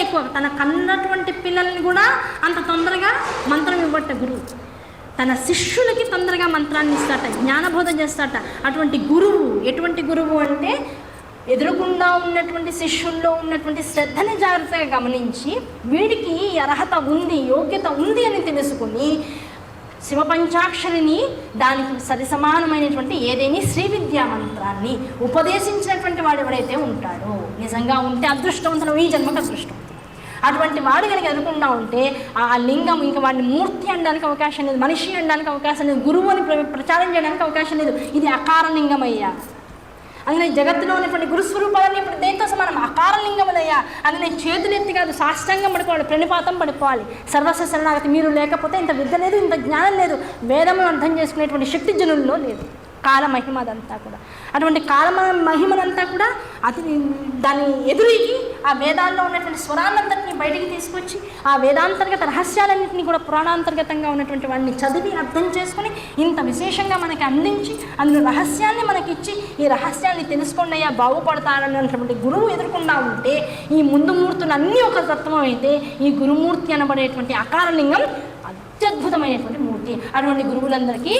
ఎక్కువ. తన కన్నటువంటి పిల్లల్ని కూడా అంత తొందరగా మంత్రం ఇవ్వట గురువు. తన శిష్యులకి తొందరగా మంత్రాన్ని ఇస్తాట, జ్ఞానబోధ చేస్తాట. అటువంటి గురువు ఎటువంటి గురువు అంటే ఎదురుగుండా ఉన్నటువంటి శిష్యుల్లో ఉన్నటువంటి శ్రద్ధని జాగ్రత్తగా గమనించి వీడికి అర్హత ఉంది, యోగ్యత ఉంది అని తెలుసుకుని శివపంచాక్షరిని దానికి సరిసమానమైనటువంటి ఏదేని శ్రీ విద్యా మంత్రాన్ని ఉపదేశించినటువంటి వాడు ఎవడైతే ఉంటాడో, నిజంగా ఉంటే అదృష్టవంతులు, ఈ జన్మకు అదృష్టవంతులు. అటువంటి వాడు కనుక ఎదుర్కొంటా ఉంటే ఆ లింగం ఇంకా వాడిని మూర్తి అనడానికి అవకాశం లేదు, మనిషి అనడానికి అవకాశం లేదు, గురువు అని ప్రచారం చేయడానికి అవకాశం లేదు. ఇది అకార లింగమయ్యా. అందులో జగత్తులో ఉన్నటువంటి గురుస్వరూపాలన్నీ ఇప్పుడు దేంతో సమానం? అకార లింగములయ్యా. అందులో చేతులు ఎత్తి కాదు, సాష్టాంగం పడిపోవాలి, ప్రణిపాతం పడిపోవాలి. సర్వస్వ శరణాగతి. మీరు లేకపోతే ఇంత విద్య లేదు, ఇంత జ్ఞానం లేదు, వేదమును అర్థం చేసుకునేటువంటి శక్తి జనుల్లో లేదు. కాలమహిమ అదంతా కూడా. అటువంటి మహిమనంతా కూడా దాన్ని ఎదురికి ఆ వేదాల్లో ఉన్నటువంటి స్వరాలంతటినీ బయటికి తీసుకొచ్చి ఆ వేదాంతర్గత రహస్యాలన్నింటినీ కూడా పురాణాంతర్గతంగా ఉన్నటువంటి వాడిని చదివి అర్థం చేసుకుని ఇంత విశేషంగా మనకి అందించి అందులో రహస్యాన్ని మనకిచ్చి ఈ రహస్యాన్ని తెలుసుకోండి అయ్యా బాగుపడతారన్నటువంటి గురువు ఎదుర్కొండా ఉంటే ఈ ముందు మూర్తులు అన్నీ ఒక తత్వం అయితే ఈ గురుమూర్తి అనబడేటువంటి అకారలింగం అత్యద్భుతమైనటువంటి మూర్తి. అటువంటి గురువులందరికీ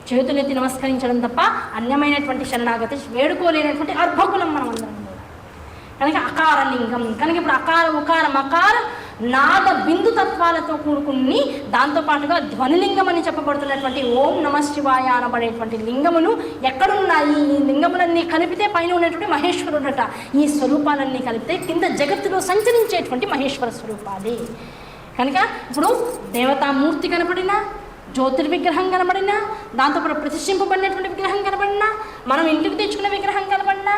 చేతులెత్తి నమస్కరించడం తప్ప అన్యమైనటువంటి శరణాగతి వేడుకోలేనటువంటి అర్భకులం మనం అందరం కూడా. కనుక అకారలింగం. కనుక ఇప్పుడు అకార ఉకార మకార నాద బిందు తత్వాలతో కూడుకుని దాంతోపాటుగా ధ్వనిలింగం అని చెప్పబడుతున్నటువంటి ఓం నమ శివాయ అనబడేటువంటి లింగములు ఎక్కడున్నాయి? ఈ లింగములన్నీ కలిపితే పైన ఉన్నటువంటి మహేశ్వరుడట. ఈ స్వరూపాలన్నీ కలిపితే కింద జగత్తులో సంచరించేటువంటి మహేశ్వర స్వరూపాలే. కనుక ఇప్పుడు దేవతామూర్తి కనపడినా, జ్యోతిర్విగ్రహం కనబడినా, దాంతోపాటు ప్రతిష్ఠింపబడినటువంటి విగ్రహం కనబడినా, మనం ఇంటికి తెచ్చుకున్న విగ్రహం కనబడినా,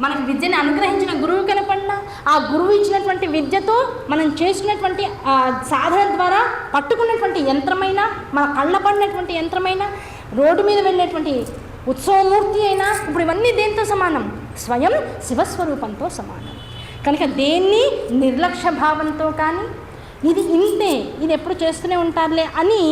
మనకు విద్యను అనుగ్రహించిన గురువు కనపడినా, ఆ గురువు ఇచ్చినటువంటి విద్యతో మనం చేసినటువంటి సాధన ద్వారా పట్టుకున్నటువంటి యంత్రమైనా, మన కళ్ళ పడినటువంటి యంత్రమైనా, రోడ్డు మీద వెళ్ళినటువంటి ఉత్సవమూర్తి అయినా, ఇప్పుడు ఇవన్నీ దేంతో సమానం? స్వయం శివస్వరూపంతో సమానం. కనుక దేన్ని నిర్లక్ష్య భావంతో కానీ ఇది ఇంతే, ఇది ఎప్పుడు చేస్తూనే ఉంటారులే అని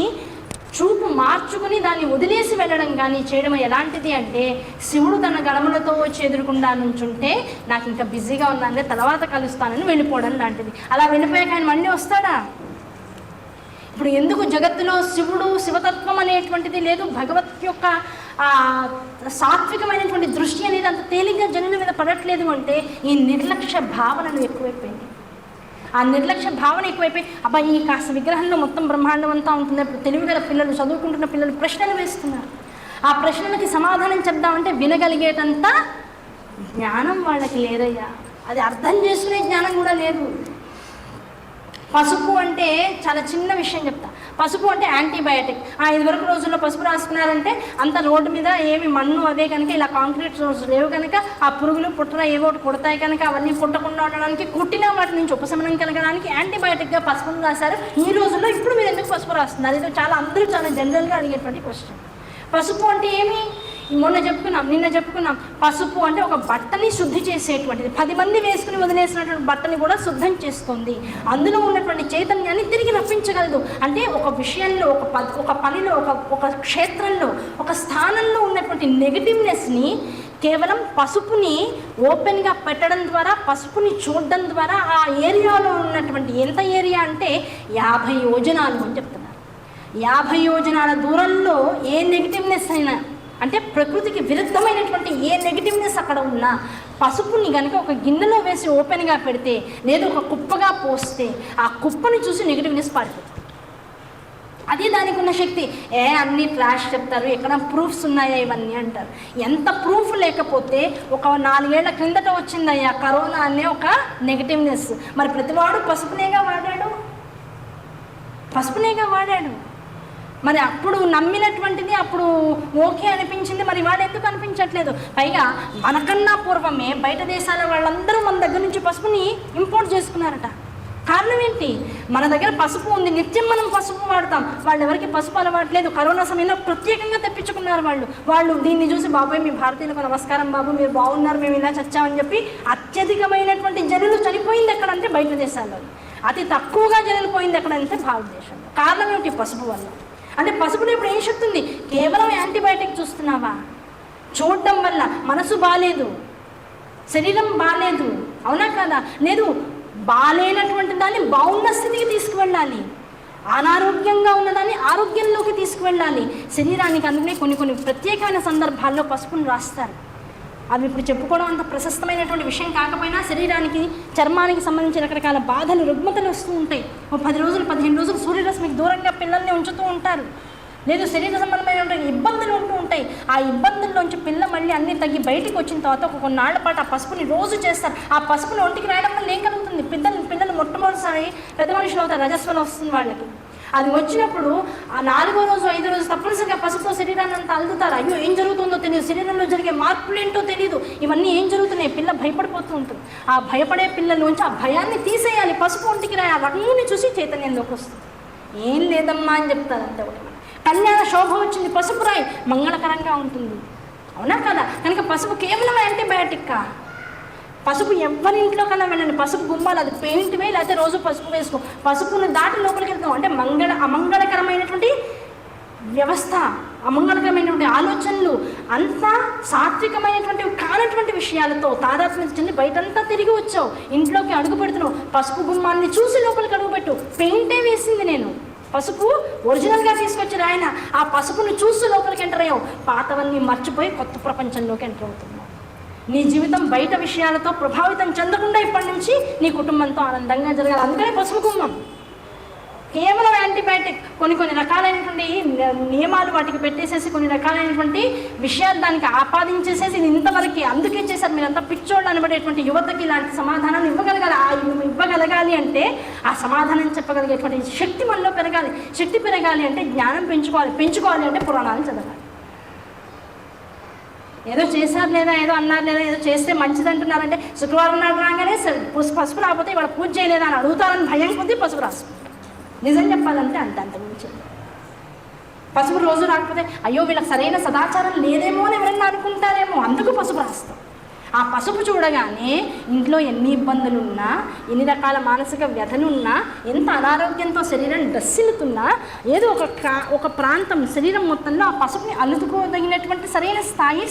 చూపు మార్చుకుని దాన్ని వదిలేసి వెళ్ళడం కానీ చేయడం ఎలాంటిది అంటే, శివుడు తన గడములతో వచ్చి ఎదురుకుండా నుంచుంటే నాకు ఇంకా బిజీగా ఉన్నానులే తర్వాత కలుస్తానని వెళ్ళిపోవడం లాంటిది. అలా వెళ్ళిపోయాక ఆయన మళ్ళీ వస్తాడా? ఇప్పుడు ఎందుకు జగత్తులో శివుడు శివతత్వం అనేటువంటిది లేదు, భగవత్ యొక్క సాత్వికమైనటువంటి దృష్టి అనేది అంత తేలిగ్గా జనుల మీద పడట్లేదు అంటే ఈ నిర్లక్ష్య భావనలు ఎక్కువైపోయింది. ఆ నిర్లక్ష్య భావన ఎక్కువైపోయి అబ్బా ఈ కాస్త విగ్రహంలో మొత్తం బ్రహ్మాండం అంతా ఉంటుంది. ఇప్పుడు తెలివిగల పిల్లలు, చదువుకుంటున్న పిల్లలు ప్రశ్నలు వేస్తున్నారు. ఆ ప్రశ్నలకి సమాధానం చెప్దామంటే వినగలిగేటంత జ్ఞానం వాళ్ళకి లేదయ్యా. అది అర్థం చేసుకునే జ్ఞానం కూడా లేదు. పసుపు అంటే చాలా చిన్న విషయం చెప్తా. పసుపు అంటే యాంటీబయాటిక్. ఇదివరకు రోజుల్లో పసుపు రాసుకున్నారంటే అంత రోడ్డు మీద ఏమి మన్ను అవే కనుక ఇలా కాంక్రీట్ రోడ్స్ లేవు కనుక ఆ పురుగులు పుట్టన ఏవో ఒకటి కుడతాయి కనుక అవన్నీ పుట్టకుండా ఉండడానికి, కుట్టిన వాటి నుంచి ఉపశమనం కలగడానికి యాంటీబయాటిక్గా పసుపును రాశారు. ఈ రోజుల్లో ఇప్పుడు మీరు ఎందుకు పసుపు రాస్తున్నారు? ఇది అందరూ చాలా జనరల్గా అడిగేటువంటి క్వశ్చన్. పసుపు అంటే ఏమి? నిన్న చెప్పుకున్నాం. పసుపు అంటే ఒక బట్టని శుద్ధి చేసేటువంటిది. 10 మంది వేసుకుని వదిలేసినటువంటి బట్టని కూడా శుద్ధం చేస్తుంది. అందులో ఉన్నటువంటి చైతన్యాన్ని తిరిగి రప్పించగలదు. అంటే ఒక విషయంలో, ఒక పనిలో, ఒక క్షేత్రంలో, ఒక స్థానంలో ఉన్నటువంటి నెగిటివ్నెస్ని కేవలం పసుపుని ఓపెన్గా పెట్టడం ద్వారా, పసుపుని చూడడం ద్వారా ఆ ఏరియాలో ఉన్నటువంటి, ఎంత ఏరియా అంటే 50 యోజనాలు అని చెప్తున్నారు. 50 యోజనాల దూరంలో ఏ నెగిటివ్నెస్ అయినా, అంటే ప్రకృతికి విరుద్ధమైనటువంటి ఏ నెగిటివ్నెస్ అక్కడ ఉన్నా పసుపుని కనుక ఒక గిన్నెలో వేసి ఓపెన్గా పెడితే, లేదా ఒక కుప్పగా పోస్తే ఆ కుప్పని చూసి నెగిటివ్నెస్ పారిపోతుంది. అది దానికి ఉన్న శక్తి. అన్ని ట్రాష్ చెప్తారు, ఎక్కడ ప్రూఫ్స్ ఉన్నాయా ఇవన్నీ అంటారు. ఎంత ప్రూఫ్ లేకపోతే ఒక 4 ఏళ్ల క్రిందట వచ్చిందయ్యా కరోనా అనే ఒక నెగిటివ్నెస్. మరి ప్రతివాడు పసుపునేగా వాడాడు. మరి అప్పుడు నమ్మినటువంటిది అప్పుడు ఓకే అనిపించింది, మరి వాడు ఎందుకు అనిపించట్లేదు? పైగా మనకన్నా పూర్వమే బయట దేశాల వాళ్ళందరూ మన దగ్గర నుంచి పసుపుని ఇంపోర్ట్ చేసుకున్నారట. కారణం ఏంటి? మన దగ్గర పసుపు ఉంది, నిత్యం మనం పసుపు వాడతాం. వాళ్ళు ఎవరికి పసుపు అలవాట్లేదు. కరోనా సమయంలో ప్రత్యేకంగా తెప్పించుకున్నారు వాళ్ళు దీన్ని చూసి, బాబాయ్ మీ భారతీయులకు నమస్కారం బాబు, మీరు బాగున్నారు, మేము ఇలా చచ్చామని చెప్పి అత్యధికమైనటువంటి జనులు చనిపోయింది ఎక్కడంటే బయట దేశాల్లో. అతి తక్కువగా జనులు పోయింది ఎక్కడంటే భారతదేశంలో. కారణం ఏమిటి? పసుపు వల్ల. అంటే పసుపులో ఇప్పుడు ఏం శక్తి ఉంది? కేవలం యాంటీబయాటిక్ చూస్తున్నావా? చూడడం వల్ల మనసు బాగాలేదు, శరీరం బాగాలేదు, అవునా కదా? లేదు, బాలేనటువంటి దాన్ని బాగున్న స్థితికి తీసుకువెళ్ళాలి, అనారోగ్యంగా ఉన్నదాన్ని ఆరోగ్యంలోకి తీసుకువెళ్ళాలి శరీరానికి. అందుకనే కొన్ని ప్రత్యేకమైన సందర్భాల్లో పసుపును రాస్తారు. అవి ఇప్పుడు చెప్పుకోవడం అంత ప్రశస్తమైనటువంటి విషయం కాకపోయినా శరీరానికి, చర్మానికి సంబంధించిన రకరకాల బాధలు, రుగ్మతలు వస్తూ ఉంటాయి. 10 రోజులు 15 రోజులు సూర్యరశ్మికి దూరంగా పిల్లల్ని ఉంచుతూ ఉంటారు. లేదు శరీర సంబంధమైన ఇబ్బందులు ఉంటూ ఉంటాయి. ఆ ఇబ్బందుల్లోంచి పిల్ల మళ్ళీ అన్నీ తగ్గి బయటికి వచ్చిన తర్వాత కొన్నాళ్ల పాటు ఆ పసుపుని రోజు చేస్తారు. ఆ పసుపుని ఒంటికి రాయడం వల్ల ఏం కలుగుతుంది? పిల్లలు మొట్టమొదటిసారి పెద్ద మనుషులు అవుతారు, రజస్వలం వస్తుంది వాళ్ళకి. అది వచ్చినప్పుడు ఆ 4వ రోజు 5వ రోజు తప్పనిసరిగా పసుపుతో శరీరాన్ని అంతా అల్లుతారు. అయ్యో ఏం జరుగుతుందో తెలియదు, శరీరంలో జరిగే మార్పులు ఏంటో తెలియదు, ఇవన్నీ ఏం జరుగుతున్నాయి, పిల్ల భయపడిపోతూ ఉంటుంది. ఆ భయపడే పిల్లలోంచి ఆ భయాన్ని తీసేయాలి, పసుపు ఒంటికి రాయి. ఆ రంగుని చూసి చైతన్యంలోకి వస్తుంది. ఏం లేదమ్మా అని చెప్తారు అంతే. ఒకటి కళ్యాణ శోభ వచ్చింది, పసుపు రాయి, మంగళకరంగా ఉంటుంది. అవునా కదా? కనుక పసుపు కేవలం యాంటీబయాటిక్కా? పసుపు ఎవరింట్లో కన్నా వెళ్ళండి, పసుపు గుమ్మాలు, అది పెయింట్ వేయి లేకపోతే రోజు పసుపు వేసుకో, పసుపును దాటి లోపలికి వెళ్తాం. అంటే అమంగళకరమైనటువంటి వ్యవస్థ, అమంగళకరమైనటువంటి ఆలోచనలు, అంతా సాత్వికమైనటువంటి కానటువంటి విషయాలతో తాదాత్మ్యం చెంది బయటంతా తిరిగి వచ్చావు, ఇంట్లోకి అడుగు పెడుతున్నావు. పసుపు గుమ్మాన్ని చూసి లోపలికి అడుగుపెట్టు. పెయింటే వేసింది నేను, పసుపు ఒరిజినల్గా తీసుకొచ్చారు ఆయన. ఆ పసుపును చూసి లోపలికి ఎంటర్ అయ్యావు. పాతవన్నీ మర్చిపోయి కొత్త ప్రపంచంలోకి ఎంటర్ అవుతున్నావు. నీ జీవితం బయట విషయాలతో ప్రభావితం చెందకుండా ఇప్పటి నుంచి నీ కుటుంబంతో ఆనందంగా జరగాలి. అందుకనే పసుపు గుమ్మం కేవలం యాంటీబయాటిక్. కొన్ని రకాలైనటువంటి నియమాలు వాటికి పెట్టేసేసి, కొన్ని రకాలైనటువంటి విషయాలు దానికి ఆపాదించేసేసి ఇది ఇంతవరకు అందుకే చేశారు. మీరంతా పిచ్చోళ్ళు అనబడేటువంటి యువతకి ఇలాంటి సమాధానాలు ఇవ్వగలగాలి అంటే ఆ సమాధానం చెప్పగలిగేటువంటి శక్తి మనలో పెరగాలి. శక్తి పెరగాలి అంటే జ్ఞానం పెంచుకోవాలి అంటే పురాణాలు చదవాలి. ఏదో చేశారు లేదా, ఏదో అన్నారు లేదా, ఏదో చేస్తే మంచిది అంటున్నారంటే శుక్రవారం నాడు రాగానే పసుపు రాకపోతే ఇవాళ పూజ చేయలేదా అని అడుగుతారని భయం కొద్దీ పసుపు రాసుకుంటారు. నిజం చెప్పాలంటే అంతమించి పసుపు రోజు రాకపోతే అయ్యో వీళ్ళకి సరైన సదాచారం లేదేమో అని ఎవరన్నా అనుకుంటారేమో, అందుకు పసుపు రాస్తాం. ఆ పసుపు చూడగానే ఇంట్లో ఎన్ని ఇబ్బందులున్నా, ఎన్ని రకాల మానసిక వ్యధలున్నా, ఎంత అనారోగ్యంతో శరీరం దస్సిల్లుతున్నా, ఏదో ఒక ప్రాంతం శరీరం మొత్తంలో ఆ పసుపుని అల్లుకోదగినటువంటి సరైన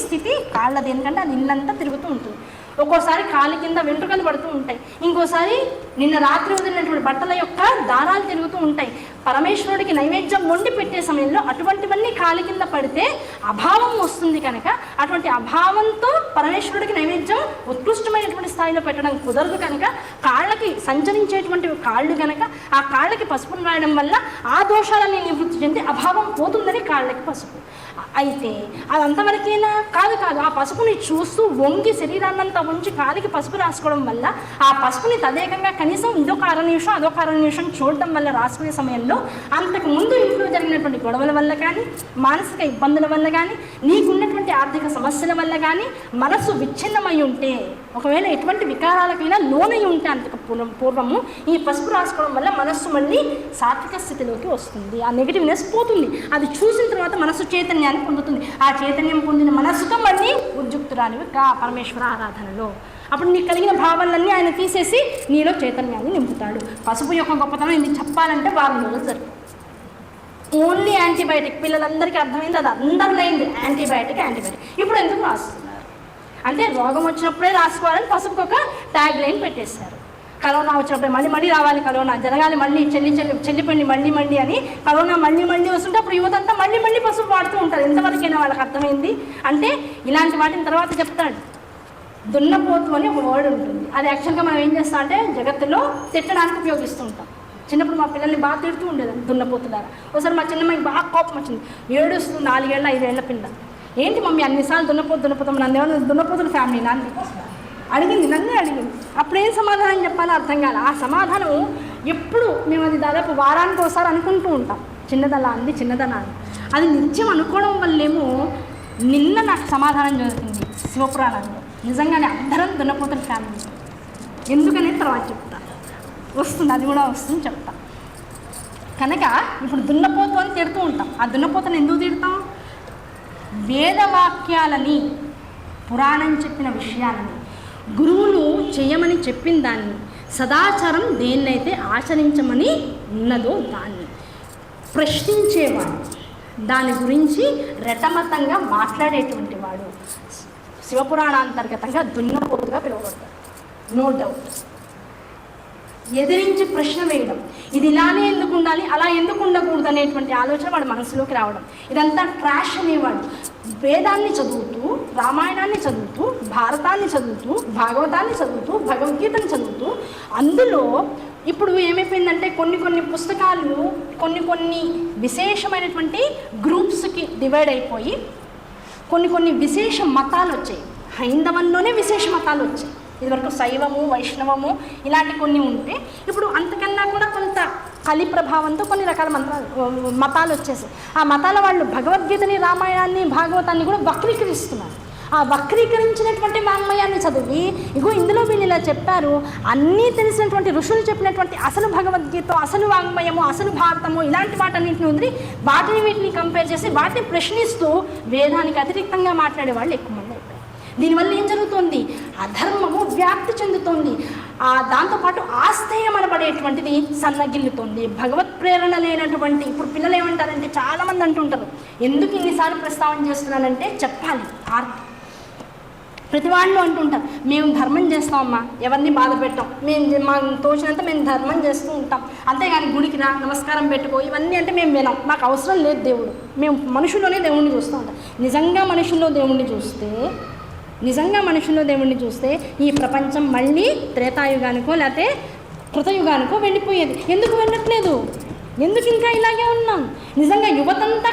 స్థితి కాళ్ళది. ఎందుకంటే అది ఇల్లంతా తిరుగుతూ ఉంటుంది. ఒక్కోసారి కాలి కింద వెంట్రుకలు పడుతూ ఉంటాయి, ఇంకోసారి నిన్న రాత్రి వదిలినటువంటి బట్టల యొక్క దారాలు తిరుగుతూ ఉంటాయి. పరమేశ్వరుడికి నైవేద్యం వండి పెట్టే సమయంలో అటువంటివన్నీ కాలి కింద పడితే అభావం వస్తుంది. కనుక అటువంటి అభావంతో పరమేశ్వరుడికి నైవేద్యం ఉత్కృష్టమైనటువంటి స్థాయిలో పెట్టడం కుదరదు. కనుక కాళ్ళకి సంచరించేటువంటి కాళ్ళు కనుక ఆ కాళ్ళకి పసుపును రాయడం వల్ల ఆ దోషాలన్నీ నివృత్తి చెంది అభావం పోతుందని కాళ్ళకి పసుపు. అయితే అదంతవరకైనా కాదు. ఆ పసుపుని చూస్తూ వంగి శరీరాన్నంతా ఉంచి కాలికి పసుపు రాసుకోవడం వల్ల ఆ పసుపుని తదేకంగా కనీసం ఇదొక 1/2 నిమిషం అదొక 1/2 నిమిషం చూడడం వల్ల రాసుకునే సమయంలో అంతకు ముందు ఇంట్లో జరిగినటువంటి గొడవల వల్ల కానీ, మానసిక ఇబ్బందుల వల్ల కానీ, నీకున్నటువంటి ఆర్థిక సమస్యల వల్ల కానీ మనసు విచ్ఛిన్నమై ఉంటే, ఒకవేళ ఎటువంటి వికారాలకైనా లోనై ఉంటే అంతకు పూర్వము ఈ పసుపు రాసుకోవడం వల్ల మనస్సు మళ్ళీ సాత్విక స్థితిలోకి వస్తుంది. ఆ నెగిటివ్నెస్ పోతుంది. అది చూసిన తర్వాత మనస్సు చైతన్యాన్ని పొందుతుంది. ఆ చైతన్యం పొందిన మనస్సుతో మళ్ళీ ఉద్యుక్తురాలివి పరమేశ్వర ఆరాధనలో. అప్పుడు నీకు కలిగిన భావాలన్నీ ఆయన తీసేసి నీలో చైతన్యాన్ని నింపుతాడు. పసుపు యొక్క గొప్పతనం ఇది చెప్పాలంటే వారం రోజులు జరుగుతుంది. Only antibiotic. పిల్లలందరికీ అర్థమైంది, అది అందరినైంది. యాంటీబయాటిక్. ఇప్పుడు ఎందుకు రాస్తున్నారు అంటే రోగం వచ్చినప్పుడే రాసుకోవాలని పసుపుకి ఒక ట్యాగ్ లైన్ పెట్టేశారు. కరోనా వచ్చినప్పుడు మళ్ళీ రావాలి, కరోనా జరగాలి, మళ్ళీ చెల్లిపోయింది మళ్ళీ అని కరోనా మళ్ళీ వస్తుంటే అప్పుడు యువతంతా మళ్ళీ పసుపు వాడుతూ ఉంటారు. ఎంతవరకైనా వాళ్ళకి అర్థమైంది అంటే ఇలాంటి వాటిని తర్వాత చెప్తాడు. దున్నపోతు అని ఒక వర్డ్ ఉంటుంది. అది యాక్చువల్గా మనం ఏం చేస్తాం అంటే జగత్తులో తిట్టడానికి ఉపయోగిస్తూ ఉంటాం. చిన్నప్పుడు మా పిల్లల్ని బాగా తిడుతూ ఉండేదాన్ని దున్నపోతు ద్వారా. ఒకసారి మా చిన్నమ్మాయికి బాగా కోపం వచ్చింది. ఏడుస్తుంది, 4 ఏళ్ళ 5 ఏళ్ల పిల్ల. ఏంటి మమ్మీ అన్నిసార్లు దున్నపోతాం, నన్ను ఏమన్నా దున్నపోతున్న ఫ్యామిలీ నాన్న నన్ను అడిగింది. అప్పుడేం సమాధానం చెప్పాలో అర్థం కాదు. ఆ సమాధానం ఎప్పుడు మేము అది దాదాపు వారానికి ఒకసారి అనుకుంటూ ఉంటాం. చిన్నదలా అని అది నిత్యం అనుకోవడం వల్లేమో నిన్న నాకు సమాధానం జరుగుతుంది శివపురాణంలో. నిజంగానే అందరం దున్నపోతున్న ఫ్యామిలీ. ఎందుకనే తర్వాత చెప్తా, వస్తుంది, అది కూడా వస్తుంది చెప్తా. కనుక ఇప్పుడు దున్నపోతు అని తిడుతూ ఉంటాం. ఆ దున్నపోతుని ఎందుకు తిడతాం? వేదవాక్యాలని, పురాణం చెప్పిన విషయాలని, గురువులు చేయమని చెప్పిన దాన్ని, సదాచారం దేన్నైతే ఆచరించమని ఉన్నదో దాన్ని ప్రశ్నించేవాడు, దాని గురించి రటమతంగా మాట్లాడేటువంటి వాడు శివపురాణాంతర్గతంగా దున్నపోతుగా పిలువబడతాడు. No doubt. ఎదిరించి ప్రశ్న వేయడం, ఇది ఇలానే ఎందుకు ఉండాలి, అలా ఎందుకు ఉండకూడదు అనేటువంటి ఆలోచన వాడి మనసులోకి రావడం. ఇదంతా ట్రాష్ అనేవాడు. వేదాన్ని చదువుతూ, రామాయణాన్ని చదువుతూ, భారతాన్ని చదువుతూ, భాగవతాన్ని చదువుతూ, భగవద్గీతను చదువుతూ, అందులో ఇప్పుడు ఏమైపోయిందంటే కొన్ని పుస్తకాలు కొన్ని విశేషమైనటువంటి గ్రూప్స్కి డివైడ్ అయిపోయి కొన్ని విశేష మతాలు వచ్చాయి. హైందవంలోనే విశేష మతాలు వచ్చాయి. ఇదివరకు శైవము, వైష్ణవము ఇలాంటి కొన్ని ఉంటే ఇప్పుడు అంతకన్నా కూడా కొంత కలి ప్రభావంతో కొన్ని రకాల మతాలు వచ్చేసాయి. ఆ మతాల వాళ్ళు భగవద్గీతని, రామాయణాన్ని, భాగవతాన్ని కూడా వక్రీకరిస్తున్నారు. ఆ వక్రీకరించినటువంటి వాంగ్మయాన్ని చదివి ఇగో ఇందులో వీళ్ళు ఇలా చెప్పారు, అన్నీ తెలిసినటువంటి ఋషులు చెప్పినటువంటి అసలు భగవద్గీత, అసలు వాంగ్మయము, అసలు భారతము ఇలాంటి వాటన్నింటిని ఉంది, వాటిని వీటిని కంపేర్ చేసి వాటిని ప్రశ్నిస్తూ వేదానికి అతిరిక్తంగా మాట్లాడే వాళ్ళు ఎక్కువ మంది అయిపోయారు. దీనివల్ల ఏం జరుగుతుంది? అధర్మము వ్యాప్తి చెందుతుంది. దాంతోపాటు ఆస్థేయం అనబడేటువంటిది సన్నగిల్లుతుంది. భగవత్ ప్రేరణ లేనటువంటి ఇప్పుడు పిల్లలు ఏమంటారంటే చాలామంది అంటుంటారు, ఎందుకు ఇన్నిసార్లు ప్రస్తావన చేస్తున్నానంటే చెప్పాలి. ప్రతి వాళ్ళు అంటుంటారు, మేము ధర్మం చేస్తామమ్మా, ఎవరిని బాధ పెట్టాం, మాకు తోచినంత మేము ధర్మం చేస్తూ ఉంటాం, అంతేగాని గుడికి రా, నమస్కారం పెట్టుకో, ఇవన్నీ అంటే మేము వినాం, మాకు అవసరం లేదు దేవుడు, మేము మనుషుల్లోనే దేవుణ్ణి చూస్తూ ఉంటాం. నిజంగా మనుషుల్లో దేవుణ్ణి చూస్తే ఈ ప్రపంచం మళ్ళీ త్రేతాయుగానికో లేకపోతే కృతయుగానికో వెళ్ళిపోయేది. ఎందుకు వెళ్ళట్లేదు? ఎందుకు ఇంకా ఇలాగే ఉన్నాం? నిజంగా యువతంతా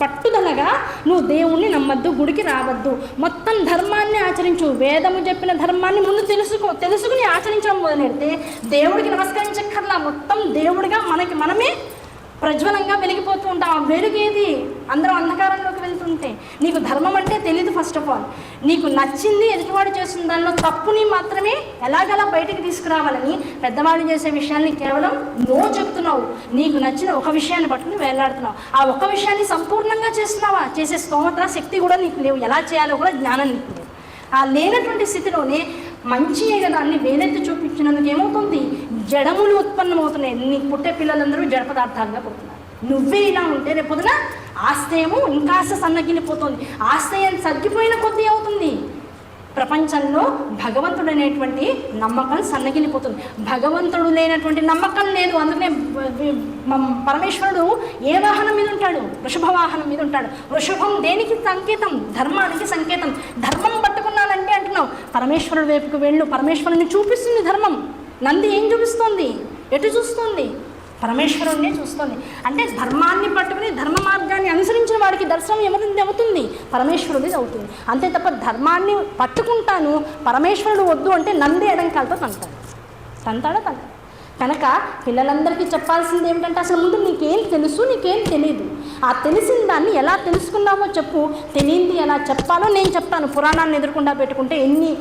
పట్టుదలగా నువ్వు దేవుణ్ణి నమ్మద్దు, గుడికి రావద్దు, మొత్తం ధర్మాన్ని ఆచరించు, వేదము చెప్పిన ధర్మాన్ని ముందు తెలుసుకుని ఆచరించడం మొదలెడితే దేవుడికి నమస్కరించక్కర్లా, మొత్తం దేవుడిగా మనమే ప్రజ్వలంగా వెలిగిపోతూ ఉంటాం. ఆ వెలుగేది? అందరం అంధకారంలోకి వెళ్తుంటే నీకు ధర్మం అంటే తెలీదు. ఫస్ట్ ఆఫ్ ఆల్ నీకు నచ్చింది ఎదుటివాడు చేసిన దానిలో తప్పుని మాత్రమే ఎలాగలా బయటికి తీసుకురావాలని పెద్దవాళ్ళు చేసే విషయాన్ని కేవలం చెప్తున్నావు. నీకు నచ్చిన ఒక విషయాన్ని పట్టుకుని వేలాడుతున్నావు. ఆ ఒక్క విషయాన్ని సంపూర్ణంగా చేస్తున్నావా? చేసే స్తోమత శక్తి కూడా నీకు లేవు. ఎలా చేయాలో కూడా జ్ఞానం నీకు లేవు. ఆ లేనటువంటి స్థితిలోనే మంచి దాన్ని వేలెత్తి చూపించినందుకు ఏమవుతుంది? జడములు ఉత్పన్నమవుతున్నాయి. నీకు పుట్టే పిల్లలందరూ జడ పదార్థాలుగా పుడుతున్నారు. నువ్వే ఇలా ఉంటే రేపొద్దున ఆస్తేయము ఇంకాస్త సన్నగిలిపోతుంది. ఆస్తేయం తగ్గిపోయిన కొద్దీ అవుతుంది ప్రపంచంలో భగవంతుడు అనేటువంటి నమ్మకం సన్నగిలిపోతుంది. భగవంతుడు లేనటువంటి నమ్మకం లేదు. అందుకనే పరమేశ్వరుడు ఏ వాహనం మీద ఉంటాడు? వృషభ వాహనం మీద ఉంటాడు. వృషభం దేనికి సంకేతం? ధర్మానికి సంకేతం. ధర్మం పట్టుకున్నానంటే అంటున్నావు పరమేశ్వరుడు వైపుకు వెళ్ళు, పరమేశ్వరుని చూపిస్తుంది ధర్మం. నంది ఏం చూపిస్తుంది? ఎటు చూస్తుంది? పరమేశ్వరుణ్ణే చూస్తుంది. అంటే ధర్మాన్ని పట్టుకుని ధర్మ మార్గాన్ని అనుసరించిన వాడికి దర్శనం ఎవరిది అవుతుంది? పరమేశ్వరుడిది అవుతుంది. అంతే తప్ప ధర్మాన్ని పట్టుకుంటాను పరమేశ్వరుడు వద్దు అంటే నంది ఎడంకాలతో తంతాడా? కనుక పిల్లలందరికీ చెప్పాల్సింది ఏమిటంటే అసలు ముందు నీకేం తెలుసు, నీకేం తెలియదు. ఆ తెలిసిన దాన్ని ఎలా తెలుసుకున్నావో చెప్పు. తెలియంది ఎలా చెప్పాలో నేను చెప్తాను. పురాణాన్ని ఎదుర్కొండా పెట్టుకుంటే ఎన్ని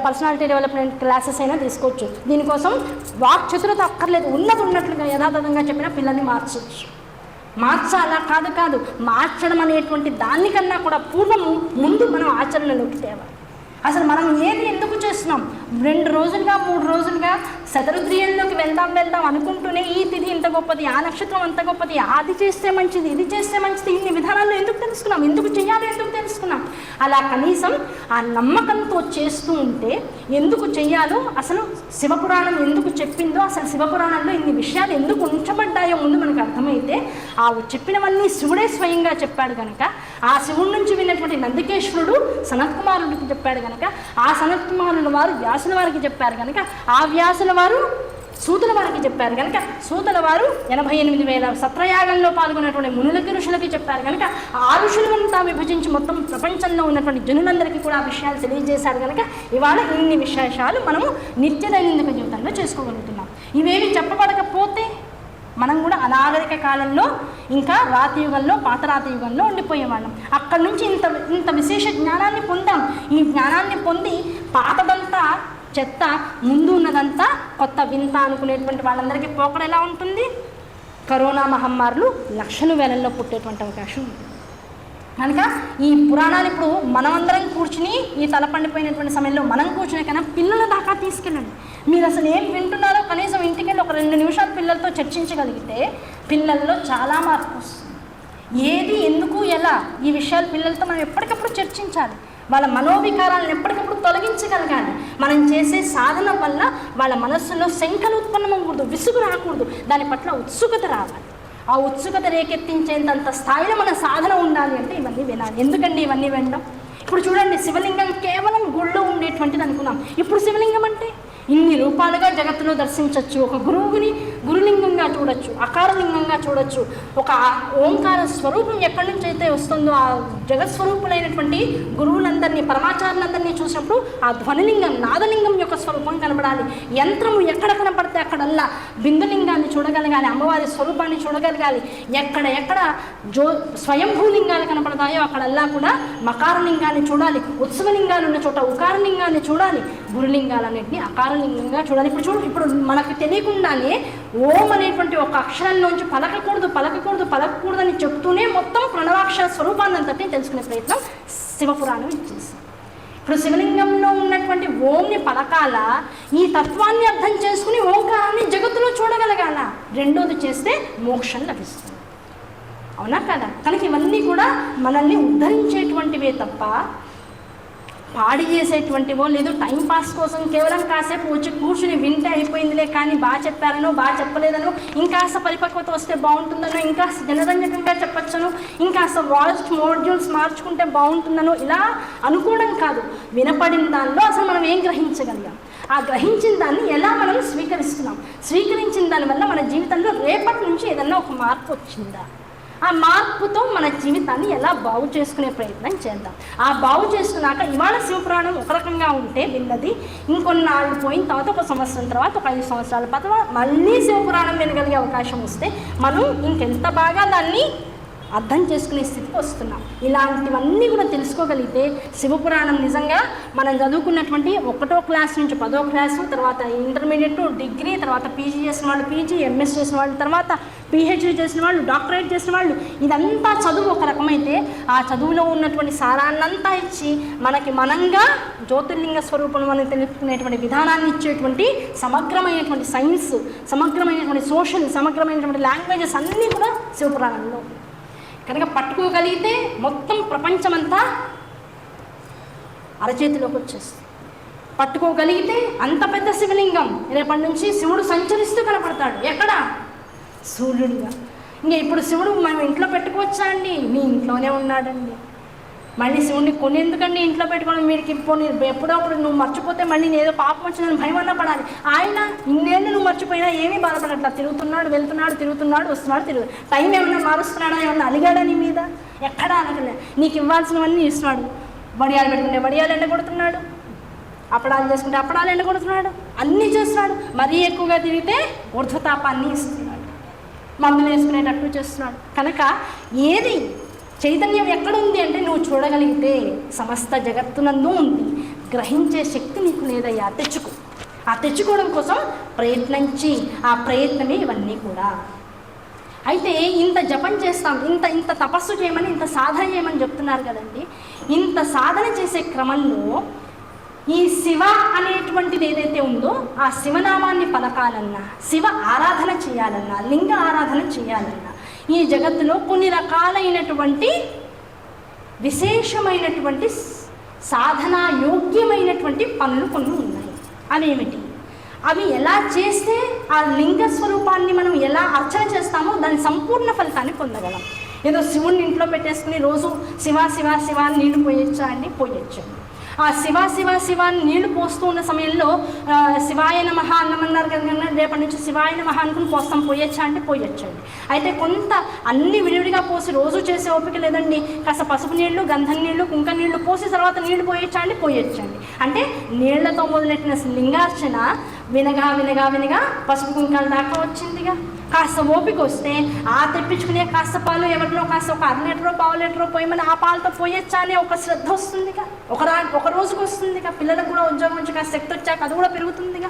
పర్సనాలిటీ డెవలప్మెంట్ క్లాసెస్ అయినా తీసుకోవచ్చు. దీనికోసం వాక్ చతురత అక్కర్లేదు. ఉన్నట్లుగా యథాతథంగా చెప్పినా పిల్లల్ని మార్చాలా? కాదు. మార్చడం అనేటువంటి దానికన్నా కూడా ముందు మనం ఆచరణలోకి తేవాలి. అసలు మనం ఏది ఎందుకు చేస్తున్నాం? 2 రోజులుగా 3 రోజులుగా శతరుద్రియంలోకి వెళ్దాం అనుకుంటూనే ఈ తిథి ఇంత గొప్పది, ఆ నక్షత్రం అంత గొప్పది, అది చేస్తే మంచిది, ఇది చేస్తే మంచిది, ఇన్ని విధానాల్లో ఎందుకు తెలుసుకున్నాం? ఎందుకు చేయాలి? ఎందుకు తెలుసుకున్నాం? అలా కనీసం ఆ నమ్మకంతో చేస్తూ ఉంటే ఎందుకు చెయ్యాలో, అసలు శివపురాణం ఎందుకు చెప్పిందో, అసలు శివపురాణంలో ఇన్ని విషయాలు ఎందుకు ఉంచబడ్డాయో ముందు మనకు అర్థమైతే, ఆ చెప్పినవన్నీ శివుడే స్వయంగా చెప్పాడు కనుక, ఆ శివుడి నుంచి విన్నటువంటి నందికేశ్వరుడు సనత్కుమారుడికి చెప్పాడు కనుక, ఆ సనత్కుమారుల వారు వ్యాసుల వారికి చెప్పారు కనుక, ఆ వ్యాసుల వారు సూతుల వారికి చెప్పారు కనుక, సూతుల వారు 88,000 సత్రయాగంలో పాల్గొన్నటువంటి మునులకి ఋషులకి చెప్పారు కనుక, ఆ ఋషులంతా విభజించి మొత్తం ప్రపంచంలో ఉన్నటువంటి జనులందరికీ కూడా ఆ విషయాలు తెలియజేశారు కనుక ఇవాళ ఇన్ని విశేషాలు మనము నిత్య దైనందిక జీవితంలో చేసుకోగలుగుతున్నాం. ఇవేవి చెప్పబడకపోతే మనం కూడా అనాగరిక కాలంలో, ఇంకా రాతియుగంలో, పాత రాతియుగంలో ఉండిపోయేవాళ్ళం. అక్కడి నుంచి ఇంత విశేష జ్ఞానాన్ని పొందాం. ఈ జ్ఞానాన్ని పొంది పాతదంతా చెత్త, ముందు ఉన్నదంతా కొత్త వింత అనుకునేటువంటి వాళ్ళందరికీ పోకడ ఎలా ఉంటుంది? కరోనా మహమ్మారులు లక్షల వేలల్లో పుట్టేటువంటి అవకాశం ఉంటుంది. కనుక ఈ పురాణాలు ఇప్పుడు మనమందరం కూర్చుని ఈ తలపండిపోయినటువంటి సమయంలో మనం కూర్చునే కన్నా పిల్లల దాకా తీసుకెళ్ళండి. మీరు అసలు ఏం వింటున్నారో కనీసం ఇంటికెళ్ళి ఒక 2 నిమిషాలు పిల్లలతో చర్చించగలిగితే పిల్లల్లో చాలా మార్పు వస్తుంది. ఏది, ఎందుకు, ఎలా, ఈ విషయాలు పిల్లలతో మనం ఎప్పటికప్పుడు చర్చించాలి. వాళ్ళ మనోవికారాలను ఎప్పటికప్పుడు తొలగించగలగాలి. మనం చేసే సాధన వల్ల వాళ్ళ మనస్సులో శంకలు ఉత్పన్నమకూడదు, విసుగు రాకూడదు, దాని పట్ల ఉత్సుకత రావాలి. ఆ ఉత్సుకత రేకెత్తించేంత స్థాయిలో మన సాధన ఉండాలి అంటే ఇవన్నీ వినాలి. ఎందుకండి ఇవన్నీ వినడం? ఇప్పుడు చూడండి, శివలింగం కేవలం గుళ్ళో ఉండేటువంటిది అనుకున్నాం. ఇప్పుడు శివలింగం అంటే ఇన్ని రూపాలుగా జగత్తులో దర్శించవచ్చు. ఒక గురువుని గురులింగంగా చూడొచ్చు, అకారలింగంగా చూడొచ్చు. ఒక ఓంకార స్వరూపం ఎక్కడి నుంచి అయితే వస్తుందో ఆ జగత్స్వరూపులైనటువంటి గురువులందరినీ, పరమాచారులందరినీ చూసినప్పుడు ఆ ధ్వనిలింగం, నాదలింగం యొక్క స్వరూపం కనబడాలి. యంత్రము ఎక్కడ కనపడితే అక్కడల్లా బిందులింగాన్ని చూడగలగాలి, అమ్మవారి స్వరూపాన్ని చూడగలగాలి. ఎక్కడ స్వయంభూలింగాలు కనపడతాయో అక్కడల్లా కూడా మకారలింగాన్ని చూడాలి. ఉత్సవలింగాలు ఉన్న చోట ఉకారలింగాన్ని చూడాలి. గురులింగాలన్నింటినీ అకారలింగంగా చూడాలి. ఇప్పుడు మనకు తెలియకుండానే ఓం అనేటువంటి ఒక అక్షరంలోంచి పలకకూడదు అని చెప్తూనే మొత్తం ప్రణవాక్షర స్వరూపాన్ని అంతటి తెలుసుకునే ప్రయత్నం శివపురాణం ఇచ్చేసి. ఇప్పుడు శివలింగంలో ఉన్నటువంటి ఓంని పలకాల, ఈ తత్వాన్ని అర్థం చేసుకుని ఓంకారాన్ని జగత్తులో చూడగలగాల. రెండోది చేస్తే మోక్షం లభిస్తుంది. అవునా కదా? కనుక ఇవన్నీ కూడా మనల్ని ఉద్ధరించేటువంటివే తప్ప పాడి చేసేటువంటివో లేదు టైంపాస్ కోసం కేవలం కాసేపు వచ్చి కూర్చుని వింటే అయిపోయిందిలే, కానీ బాగా చెప్పారనో బాగా చెప్పలేదనో, ఇంకాస్త పరిపక్వత వస్తే బాగుంటుందనో, ఇంకాస్త జనరంజకంగా చెప్పచ్చను, ఇంకాస్త వాయిస్ మోడ్యూల్స్ మార్చుకుంటే బాగుంటుందనో ఇలా అనుకోవడం కాదు. వినపడిన దానిలో అసలు మనం ఏం గ్రహించగలిగాం, ఆ గ్రహించిన దాన్ని ఎలా మనం స్వీకరిస్తున్నాం, స్వీకరించిన దానివల్ల మన జీవితంలో రేపటి నుంచి ఏదన్నా ఒక మార్పు వచ్చిందా, ఆ మార్పుతో మన జీవితాన్ని ఎలా బాగు చేసుకునే ప్రయత్నం చేద్దాం. ఆ బాగు చేసుకున్నాక ఇవాళ శివపురాణం ఒక రకంగా ఉంటే విన్నది, ఇంకొన్నాళ్ళు పోయిన తర్వాత, ఒక సంవత్సరం తర్వాత, ఒక 5 సంవత్సరాల తర్వాత మళ్ళీ శివపురాణం వినగలిగే అవకాశం వస్తే మనం ఇంకెంత బాగా దాన్ని అర్థం చేసుకునే స్థితికి వస్తున్నాం. ఇలాంటివన్నీ కూడా తెలుసుకోగలిగితే శివపురాణం నిజంగా మనం చదువుకున్నటువంటి 1వ క్లాస్ నుంచి 10వ క్లాసు, తర్వాత ఇంటర్మీడియట్, డిగ్రీ, తర్వాత పీజీ చేసిన వాళ్ళు పీజీ, ఎంఎస్ చేసిన వాళ్ళు, తర్వాత పిహెచ్డీ చేసిన వాళ్ళు, డాక్టరేట్ చేసిన వాళ్ళు, ఇదంతా చదువు ఒక రకమైతే ఆ చదువులో ఉన్నటువంటి సారాన్నంతా ఇచ్చి మనకి మనంగా జ్యోతిర్లింగ స్వరూపం మనం తెలుసుకునేటువంటి విధానాన్ని ఇచ్చేటువంటి సమగ్రమైనటువంటి సైన్స్, సమగ్రమైనటువంటి సోషల్, సమగ్రమైనటువంటి లాంగ్వేజెస్ అన్నీ కూడా శివపురాణంలో కనుక పట్టుకోగలిగితే మొత్తం ప్రపంచమంతా అరచేతిలోకి వచ్చేస్తుంది. పట్టుకోగలిగితే అంత పెద్ద శివలింగం రేపటి నుంచి శివుడు సంచరిస్తూ కనపడతాడు. ఎక్కడ? సూర్యుడిగా. ఇంకా ఇప్పుడు శివుడు మనం ఇంట్లో పెట్టుకోవచ్చా అండి? మీ ఇంట్లోనే ఉన్నాడండి. మళ్ళీ శివుడిని కొనేందుకండి ఇంట్లో పెట్టుకోవడం? వీడికి పోనీ ఎప్పుడప్పుడు నువ్వు మర్చిపోతే మళ్ళీ ఏదో పాపం వచ్చిందని భయమన్నా పడాలి. ఆయన ఇన్నేళ్ళు నువ్వు మర్చిపోయినా ఏమీ బాధపడట్లా. తిరుగుతున్నాడు, వెళ్తున్నాడు, వస్తున్నాడు. టైం ఏమన్నా మారుస్తున్నాడా, ఏమన్నా అలిగాడా నీ మీద? ఎక్కడా అనగలే. నీకు ఇవ్వాల్సినవన్నీ ఇస్తున్నాడు. వడియాలు పెట్టుకుంటే వడియాలు ఎండగొడుతున్నాడు, అప్పడాలు చేసుకుంటే అప్పడాలు ఎండగొడుతున్నాడు, అన్నీ చేస్తున్నాడు. మరీ ఎక్కువగా తిరిగితే ఊర్ధ్వతాపాన్ని ఇస్తున్నాడు, మందులు వేసుకునేటట్టు చేస్తున్నాడు. కనుక ఏది చైతన్యం ఎక్కడుంది అంటే నువ్వు చూడగలిగితే సమస్త జగత్తునందు ఉంది. గ్రహించే శక్తి నీకు లేదయ్యా, తెచ్చుకో. ఆ తెచ్చుకోవడం కోసం ప్రయత్నించి, ఆ ప్రయత్నమే ఇవన్నీ కూడా. అయితే ఇంత జపం చేస్తాం, ఇంత తపస్సు చేయమని, ఇంత సాధన చేయమని చెప్తున్నారు కదండి. ఇంత సాధన చేసే క్రమంలో ఈ శివ అనేటువంటిది ఏదైతే ఉందో ఆ శివనామాన్ని పలకాలన్నా, శివ ఆరాధన చేయాలన్నా, లింగ ఆరాధన చేయాలన్నా ఈ జగత్తులో కొన్ని రకాలైనటువంటి విశేషమైనటువంటి సాధనా యోగ్యమైనటువంటి పనులు కొన్ని ఉన్నాయి. అవేమిటి? అవి ఎలా చేస్తే ఆ లింగ స్వరూపాన్ని మనం ఎలా అర్చన చేస్తామో దాని సంపూర్ణ ఫలితాన్ని పొందగలం. ఏదో శివుణ్ణి ఇంట్లో పెట్టేసుకుని రోజు శివ శివ శివ అని నీళ్లు పోయొచ్చా అండి? పోయొచ్చు. ఆ శివ శివ శివ అని నీళ్లు పోస్తూ ఉన్న సమయంలో శివాయ నమః అన్నమన్నారు కదా, రేపటి నుంచి శివాయ నమః అనుకుని పోస్తాం, పోయొచ్చా అంటే పోయొచ్చండి. అయితే కొంత అన్ని విడివిడిగా పోసి రోజు చేసే ఓపిక లేదండి. కాస్త పసుపు నీళ్లు, గంధం నీళ్లు, కుంక నీళ్లు పోసి తర్వాత నీళ్లు పోయొచ్చా అండి? పోయొచ్చండి. అంటే నీళ్లతో మొదలెట్టిన లింగార్చన వినగా వినగా వినగా పసుపు కుంకాల దాకా వచ్చిందిగా. కాస్త ఓపిక వస్తే ఆ తెప్పించుకునే కాస్త పాలు ఎవరిలో కాస్త ఒక 1/2 లీటరో 1/4 లీటరో పోయమని ఆ పాలతో పోయొచ్చా అనే ఒక శ్రద్ధ వస్తుందిగా. ఒక రోజుకు వస్తుందిగా. పిల్లలకు కూడా ఉద్యోగం నుంచి కాస్త శక్తి వచ్చాక అది కూడా పెరుగుతుందిగా.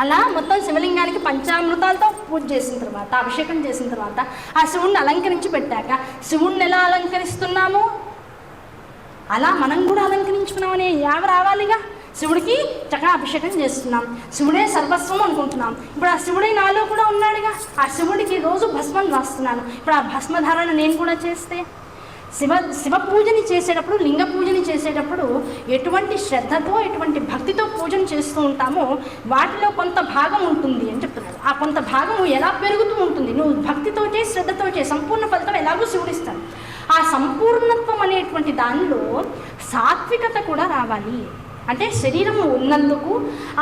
అలా మొత్తం శివలింగానికి పంచామృతాలతో పూజ చేసిన తర్వాత, అభిషేకం చేసిన తర్వాత ఆ శివుణ్ణి అలంకరించి పెట్టాక శివుణ్ణి ఎలా అలంకరిస్తున్నామో అలా మనం కూడా అలంకరించుకున్నామనే యావ రావాలిగా. శివుడికి చక్కగా అభిషేకం చేస్తున్నాం, శివుడే సర్వస్వం అనుకుంటున్నాం. ఇప్పుడు ఆ శివుడే నాలో నాలో కూడా ఉన్నాడుగా, ఆ శివుడికి రోజు భస్మం రాస్తున్నాను. ఇప్పుడు ఆ భస్మధారణ నేను కూడా చేస్తే, శివ పూజని చేసేటప్పుడు, లింగ పూజని చేసేటప్పుడు ఎటువంటి శ్రద్ధతో, ఎటువంటి భక్తితో పూజను చేస్తూ ఉంటామో వాటిలో కొంత భాగం ఉంటుంది అని చెప్తున్నాడు. ఆ కొంత భాగం ఎలా పెరుగుతూ ఉంటుంది, నువ్వు భక్తితో చేయి, శ్రద్ధతో చేయి, సంపూర్ణ ఫలితం ఎలాగో శివుడిస్తాడు. ఆ సంపూర్ణత్వం అనేటువంటి దానిలో సాత్వికత కూడా రావాలి. అంటే శరీరము ఉన్నందుకు,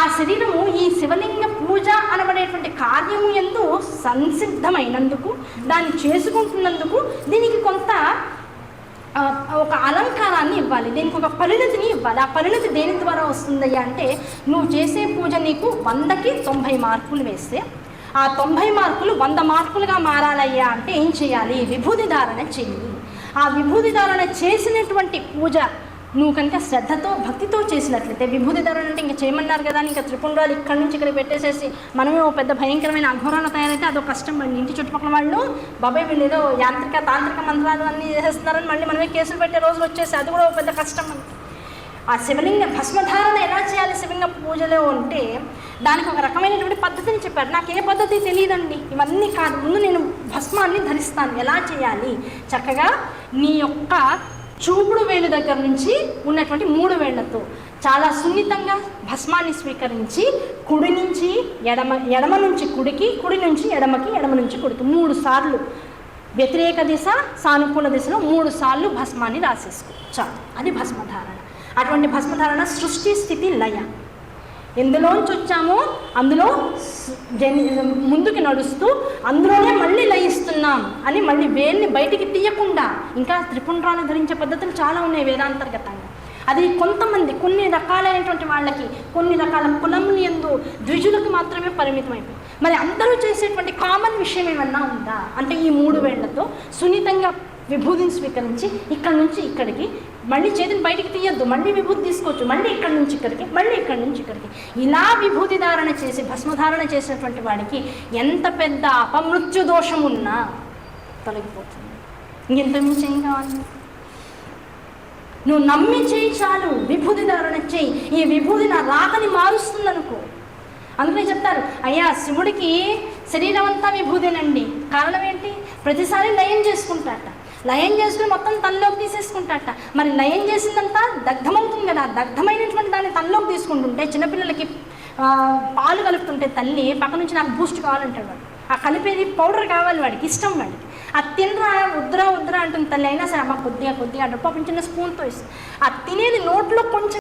ఆ శరీరము ఈ శివలింగ పూజ అనబడేటువంటి కార్యము యందు సంసిద్ధమైనందుకు, దాన్ని చేసుకుంటున్నందుకు దీనికి కొంత ఒక అలంకారాన్ని ఇవ్వాలి, దీనికి ఒక పరిణతిని ఇవ్వాలి. ఆ పరిణతి దేని ద్వారా వస్తుందయ్యా అంటే, నువ్వు చేసే పూజ నీకు 100కి 90 మార్కులు వేస్తే ఆ 90 మార్కులు 100 మార్కులుగా మారాలయ్యా అంటే ఏం చేయాలి? విభూతి ధారణ చెయ్యి. ఆ విభూతి ధారణ చేసినటువంటి పూజ నువ్వు కనుక శ్రద్ధతో, భక్తితో చేసినట్లయితే, విభూతి ధారణ అంటే ఇంకా చేయమన్నారు కదా, ఇంకా త్రిపుండ్రాలు ఇక్కడి నుంచి ఇక్కడ పెట్టేసేసి మనమే ఓ పెద్ద భయంకరమైన అఘోరాలు తయారైతే అదొక కష్టం. మళ్ళీ ఇంటి చుట్టుపక్కల వాళ్ళు బాబాయ్ వీళ్ళు ఏదో యాంత్రిక తాంత్రిక మంత్రాలు అన్నీ చేసేస్తున్నారని మళ్ళీ మనమే కేసులు పెట్టే రోజులు వచ్చేసి అది కూడా ఒక పెద్ద కష్టం మనకి. ఆ శివలింగ భస్మధారణ ఎలా చేయాలి శివలింగ పూజలో అంటే దానికి ఒక రకమైనటువంటి పద్ధతిని చెప్పారు. నాకు ఏ పద్ధతి తెలియదండి, ఇవన్నీ కాదు, ముందు నేను భస్మాన్ని ధరిస్తాను. ఎలా చేయాలి? చక్కగా నీ యొక్క చూపుడు వేలు దగ్గర నుంచి ఉన్నటువంటి 3 వేళ్లతో చాలా సున్నితంగా భస్మాన్ని స్వీకరించి కుడి నుంచి ఎడమ నుంచి కుడికి, కుడి నుంచి ఎడమకి, ఎడమ నుంచి కుడికి 3 సార్లు వ్యతిరేక దిశ, సానుకూల దిశలో 3 సార్లు భస్మాన్ని రాసేసుకో చాలు. అది భస్మధారణ. అటువంటి భస్మధారణ సృష్టి, స్థితి, లయ, ఎందులోంచి వచ్చామో అందులో ముందుకు నడుస్తూ అందులోనే మళ్ళీ లయిస్తున్నాం అని మళ్ళీ వేల్ని బయటికి తీయకుండా, ఇంకా త్రిపుండ్రాలు ధరించే పద్ధతులు చాలా ఉన్నాయి వేదాంతర్గతంగా. అది కొంతమంది, కొన్ని రకాలైనటువంటి వాళ్ళకి, కొన్ని రకాల కులములు యందు ద్విజులకు మాత్రమే పరిమితం అయిపోయింది. మరి అందరూ చేసేటువంటి కామన్ విషయం ఏమన్నా ఉందా అంటే, ఈ 3 వేళ్లతో సున్నితంగా విభూతిని స్వీకరించి ఇక్కడి నుంచి ఇక్కడికి, మళ్ళీ చేతిని బయటికి తీయద్దు, మళ్ళీ విభూతి తీసుకోవచ్చు, మళ్ళీ ఇక్కడి నుంచి ఇక్కడికి, మళ్ళీ ఇక్కడి నుంచి ఇక్కడికి, ఇలా విభూతి ధారణ చేసి భస్మధారణ చేసినటువంటి వాడికి ఎంత పెద్ద అపమృత్యు దోషం ఉన్నా తొలగిపోతుంది. ఇంకెంత మించి ఏం కావాలి? నువ్వు నమ్మి చేయి చాలు, విభూతి ధారణ చేయి. ఈ విభూతి నా రాకని మారుస్తుంది అనుకో. అందుకని చెప్తారు, అయ్యా శివుడికి శరీరం అంతా విభూదేనండి. కారణం ఏంటి? ప్రతిసారి లయం చేసుకుంటాట, లయం చేసుకుని మొత్తం తనలోకి తీసేసుకుంటాట. మరి లయం చేసిందంతా దగ్ధమవుతుంది కదా, దగ్ధమైనటువంటి దాన్ని తనలోకి తీసుకుంటుంటే, చిన్నపిల్లలకి పాలు కలుపుతుంటే తల్లి పక్క నుంచి నాకు బూస్ట్ కావాలంటాడు వాడు. ఆ కలిపేది పౌడర్ కావాలి వాడికి, ఇష్టం వాడికి. ఆ తినరా వద్దురా అంటుంది తల్లి, అయినా సరే అమ్మ కొద్దిగా అంటే పాపం చిన్న స్పూన్తో ఇస్తుంది. ఆ తినేది నోట్లో కొంచెం